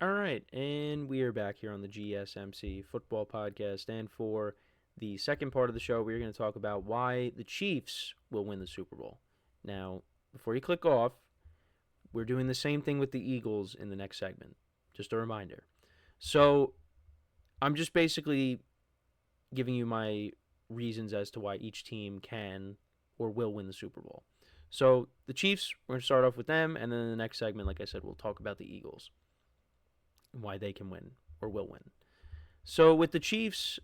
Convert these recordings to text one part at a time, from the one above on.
All right, and we are back here on the GSMC football podcast. And for the second part of the show, we're going to talk about why the Chiefs will win the Super Bowl. Now, before you click off, we're doing the same thing with the Eagles in the next segment. Just a reminder. So, I'm just basically giving you my reasons as to why each team can or will win the Super Bowl. So, the Chiefs, we're going to start off with them, and then in the next segment, like I said, we'll talk about the Eagles. Why they can win or will win. So with the Chiefs,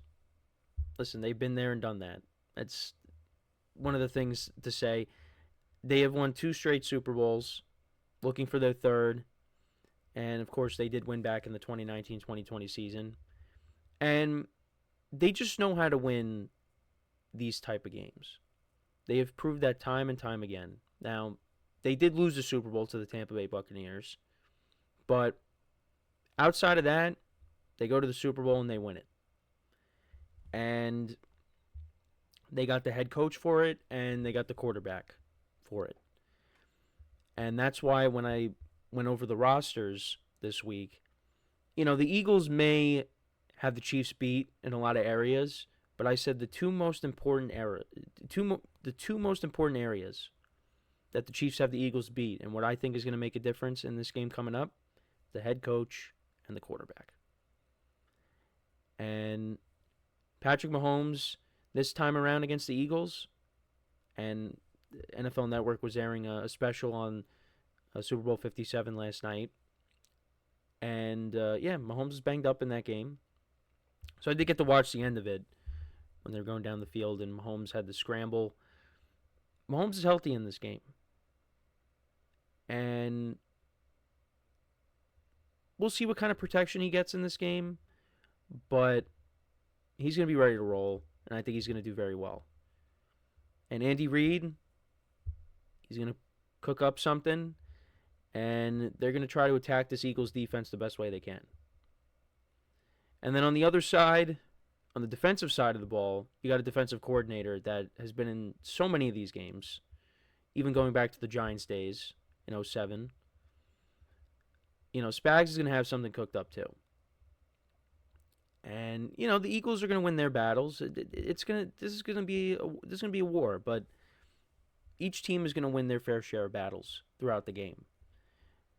listen, they've been there and done that. That's one of the things to say. They have won 2 straight Super Bowls, looking for their third. And of course, they did win back in the 2019-2020 season. And they just know how to win these type of games. They have proved that time and time again. Now, they did lose the Super Bowl to the Tampa Bay Buccaneers, but outside of that, they go to the Super Bowl and they win it. And they got the head coach for it, and they got the quarterback for it. And that's why when I went over the rosters this week, the Eagles may have the Chiefs beat in a lot of areas, but I said the two most important areas that the Chiefs have the Eagles beat, and what I think is going to make a difference in this game coming up, the head coach and the quarterback. And Patrick Mahomes, this time around against the Eagles, and NFL Network was airing a special on Super Bowl 57 last night. And, Mahomes is banged up in that game. So I did get to watch the end of it when they were going down the field, and Mahomes had the scramble. Mahomes is healthy in this game. And we'll see what kind of protection he gets in this game, but he's going to be ready to roll, and I think he's going to do very well. And Andy Reid, he's going to cook up something, and they're going to try to attack this Eagles defense the best way they can. And then on the other side, on the defensive side of the ball, you got a defensive coordinator that has been in so many of these games, even going back to the Giants days in 2007. Spags is going to have something cooked up too. And the Eagles are going to win their battles. This is going to be a war, but each team is going to win their fair share of battles throughout the game.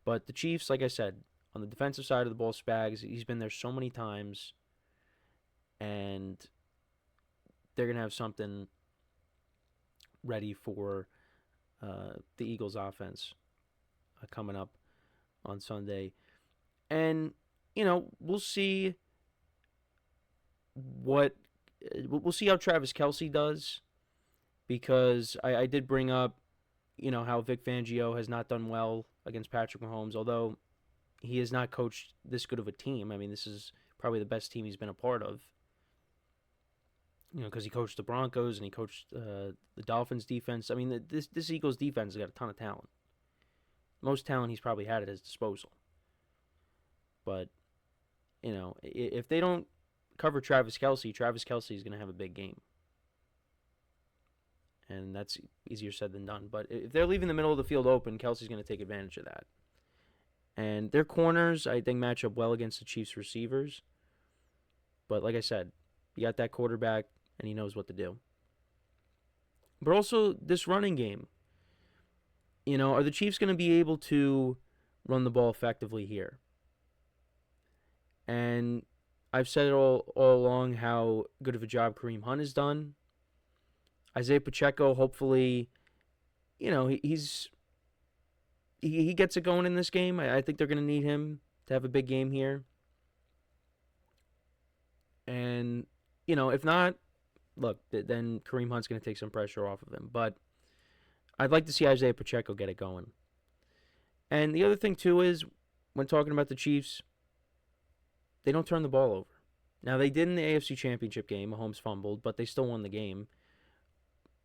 But the Chiefs, like I said, on the defensive side of the ball, Spags, he's been there so many times, and they're going to have something ready for the Eagles offense coming up on Sunday. And, we'll see we'll see how Travis Kelce does, because I did bring up, how Vic Fangio has not done well against Patrick Mahomes, although he has not coached this good of a team. I mean, this is probably the best team he's been a part of, because he coached the Broncos and he coached the Dolphins defense. I mean, this Eagles defense has got a ton of talent. Most talent he's probably had at his disposal. But, if they don't cover Travis Kelce is going to have a big game. And that's easier said than done. But if they're leaving the middle of the field open, Kelce's going to take advantage of that. And their corners, I think, match up well against the Chiefs' receivers. But like I said, you got that quarterback, and he knows what to do. But also, this running game. Are the Chiefs going to be able to run the ball effectively here? And I've said it all along how good of a job Kareem Hunt has done. Isaiah Pacheco, hopefully, he gets it going in this game. I think they're going to need him to have a big game here. And, if not, look, then Kareem Hunt's going to take some pressure off of him. But I'd like to see Isaiah Pacheco get it going. And the other thing, too, is when talking about the Chiefs, they don't turn the ball over. Now, they did in the AFC Championship game. Mahomes fumbled, but they still won the game.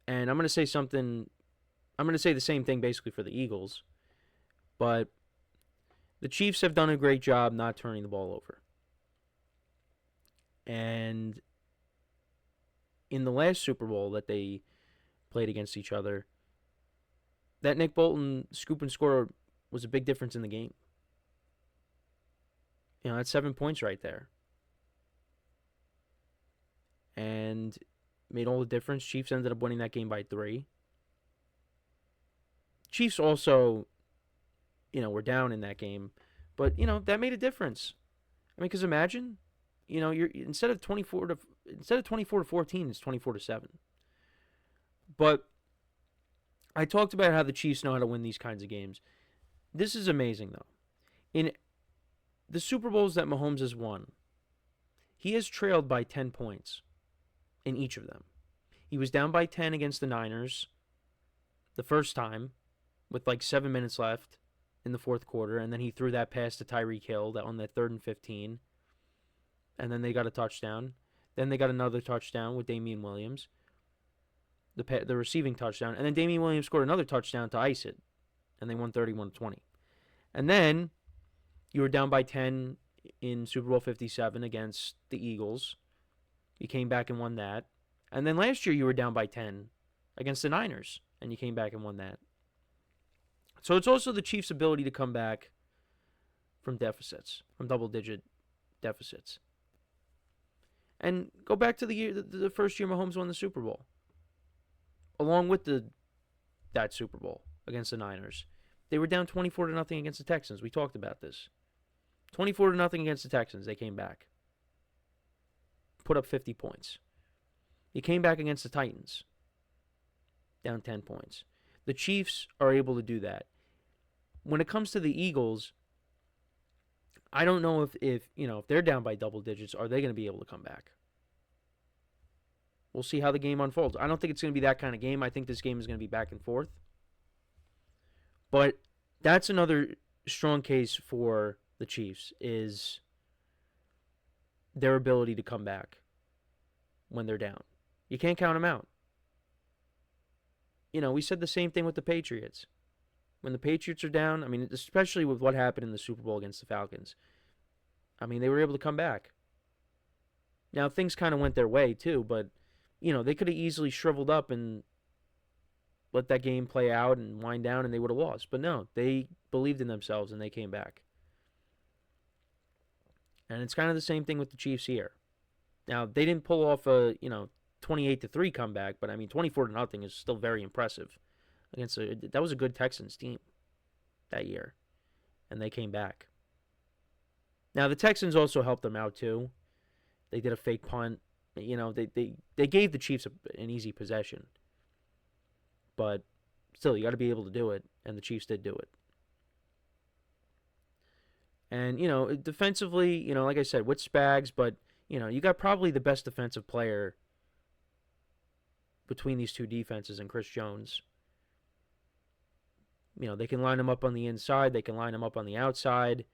And I'm going to say the same thing basically for the Eagles. But the Chiefs have done a great job not turning the ball over. And in the last Super Bowl that they played against each other, that Nick Bolton scoop and score was a big difference in the game. That's 7 points right there. And made all the difference. Chiefs ended up winning that game by 3. Chiefs also, were down in that game. But, that made a difference. I mean, because imagine, you're instead of 24 to 14, it's 24 to 7. But I talked about how the Chiefs know how to win these kinds of games. This is amazing, though. In the Super Bowls that Mahomes has won, he has trailed by 10 points in each of them. He was down by 10 against the Niners the first time with like 7 minutes left in the fourth quarter, and then he threw that pass to Tyreek Hill on that 3rd and 15, and then they got a touchdown. Then they got another touchdown with Damian Williams, the receiving touchdown, and then Damian Williams scored another touchdown to ice it, and they won 31-20. And then you were down by 10 in Super Bowl 57 against the Eagles. You came back and won that. And then last year you were down by 10 against the Niners, and you came back and won that. So it's also the Chiefs' ability to come back from deficits, from double-digit deficits. And go back to the first year Mahomes won the Super Bowl, along with that Super Bowl against the Niners. They were down 24-0 against the Texans. We talked about this. 24-0 against the Texans. They came back. Put up 50 points. He came back against the Titans. Down 10 points. The Chiefs are able to do that. When it comes to the Eagles, I don't know if they're down by double digits, are they going to be able to come back? We'll see how the game unfolds. I don't think it's going to be that kind of game. I think this game is going to be back and forth. But that's another strong case for the Chiefs, is their ability to come back when they're down. You can't count them out. We said the same thing with the Patriots. When the Patriots are down, I mean, especially with what happened in the Super Bowl against the Falcons, I mean, they were able to come back. Now, things kind of went their way, too, but, they could have easily shriveled up and let that game play out and wind down, and they would have lost. But no, they believed in themselves, and they came back. And it's kind of the same thing with the Chiefs here. Now, they didn't pull off a, 28-3 comeback, but I mean, 24-0 is still very impressive. That was a good Texans team that year, and they came back. Now, the Texans also helped them out, too. They did a fake punt. They gave the Chiefs an easy possession. But still, you got to be able to do it, and the Chiefs did do it. And, defensively, like I said, with Spags, but, you got probably the best defensive player between these two defenses and Chris Jones. They can line him up on the inside. They can line him up on the outside.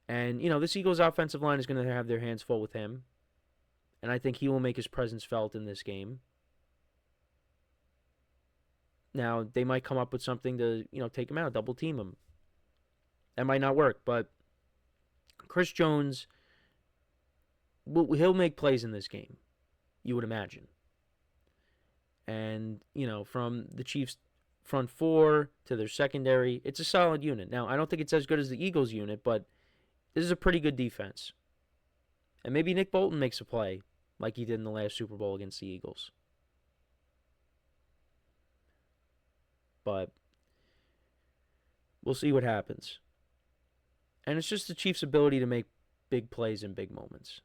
And, this Eagles offensive line is going to have their hands full with him. And I think he will make his presence felt in this game. Now, they might come up with something to, take him out, double team him. That might not work, but Chris Jones, he'll make plays in this game, you would imagine. And, from the Chiefs' front four to their secondary, it's a solid unit. Now, I don't think it's as good as the Eagles unit, but this is a pretty good defense. And maybe Nick Bolton makes a play like he did in the last Super Bowl against the Eagles. But we'll see what happens. And it's just the Chiefs' ability to make big plays in big moments.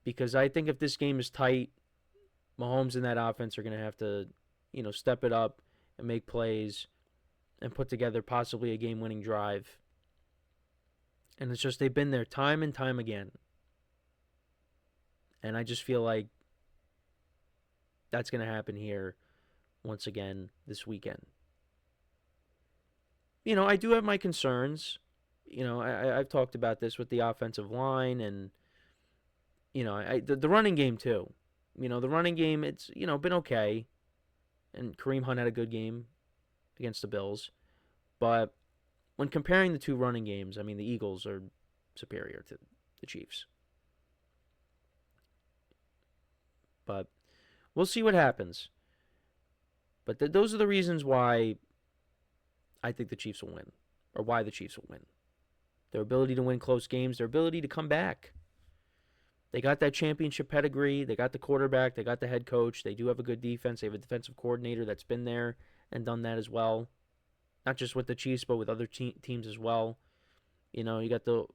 Because I think if this game is tight, Mahomes and that offense are going to have to, step it up and make plays and put together possibly a game-winning drive. And it's just they've been there time and time again. And I just feel like that's going to happen here once again this weekend. I do have my concerns. I've talked about this with the offensive line and, the running game too. The running game, it's, been okay. And Kareem Hunt had a good game against the Bills. But when comparing the two running games, I mean, the Eagles are superior to the Chiefs. But we'll see what happens. But those are the reasons why I think the Chiefs will win, or why the Chiefs will win. their ability to win close games, their ability to come back. They got that championship pedigree. They got the quarterback. They got the head coach. They do have a good defense. They have a defensive coordinator that's been there and done that as well. Not just with the Chiefs, but with other teams as well. You know, you got the.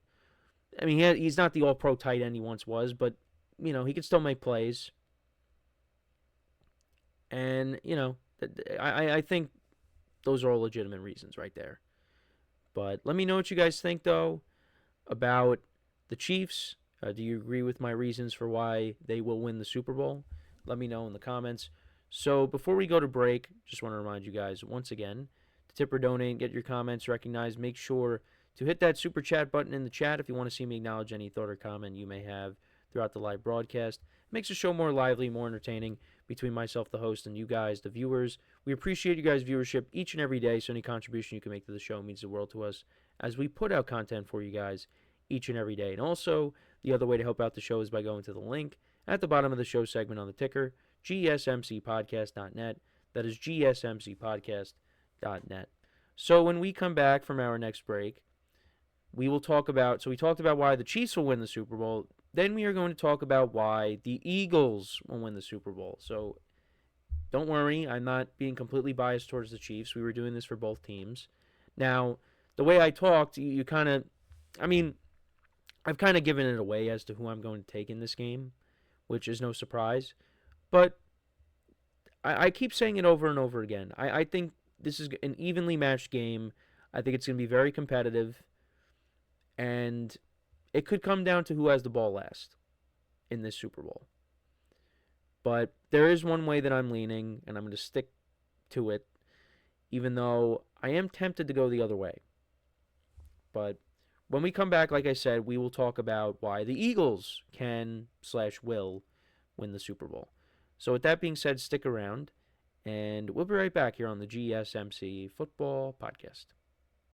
I mean, he's not the all-pro tight end he once was, but, you know, he can still make plays. And, you know, I think those are all legitimate reasons right there. But let me know what you guys think, though, about the Chiefs. Do you agree with my reasons for why they will win the Super Bowl? Let me know in the comments. So before we go to break, just want to remind you guys once again to tip or donate, get your comments recognized. Make sure to hit that super chat button in the chat if you want to see me acknowledge any thought or comment you may have throughout the live broadcast. It makes the show more lively, more entertaining between myself, the host, and you guys, the viewers. We appreciate you guys' viewership each and every day, so any contribution you can make to the show means the world to us as we put out content for you guys each and every day. And also, the other way to help out the show is by going to the link at the bottom of the show segment on the ticker, GSMCPodcast.net. That is GSMCPodcast.net. So when we come back from our next break, we will talk about, so we talked about why the Chiefs will win the Super Bowl. Then we are going to talk about why the Eagles will win the Super Bowl. So don't worry, I'm not being completely biased towards the Chiefs. We were doing this for both teams. Now, the way I talked, you kind of, I mean, I've kind of given it away as to who I'm going to take in this game, which is no surprise. But I keep saying it over and over again. I think this is an evenly matched game. I think it's going to be very competitive. And it could come down to who has the ball last in this Super Bowl. But there is one way that I'm leaning, and I'm going to stick to it, even though I am tempted to go the other way. But when we come back, like I said, we will talk about why the Eagles can/will win the Super Bowl. So with that being said, stick around, and we'll be right back here on the GSMC Football Podcast.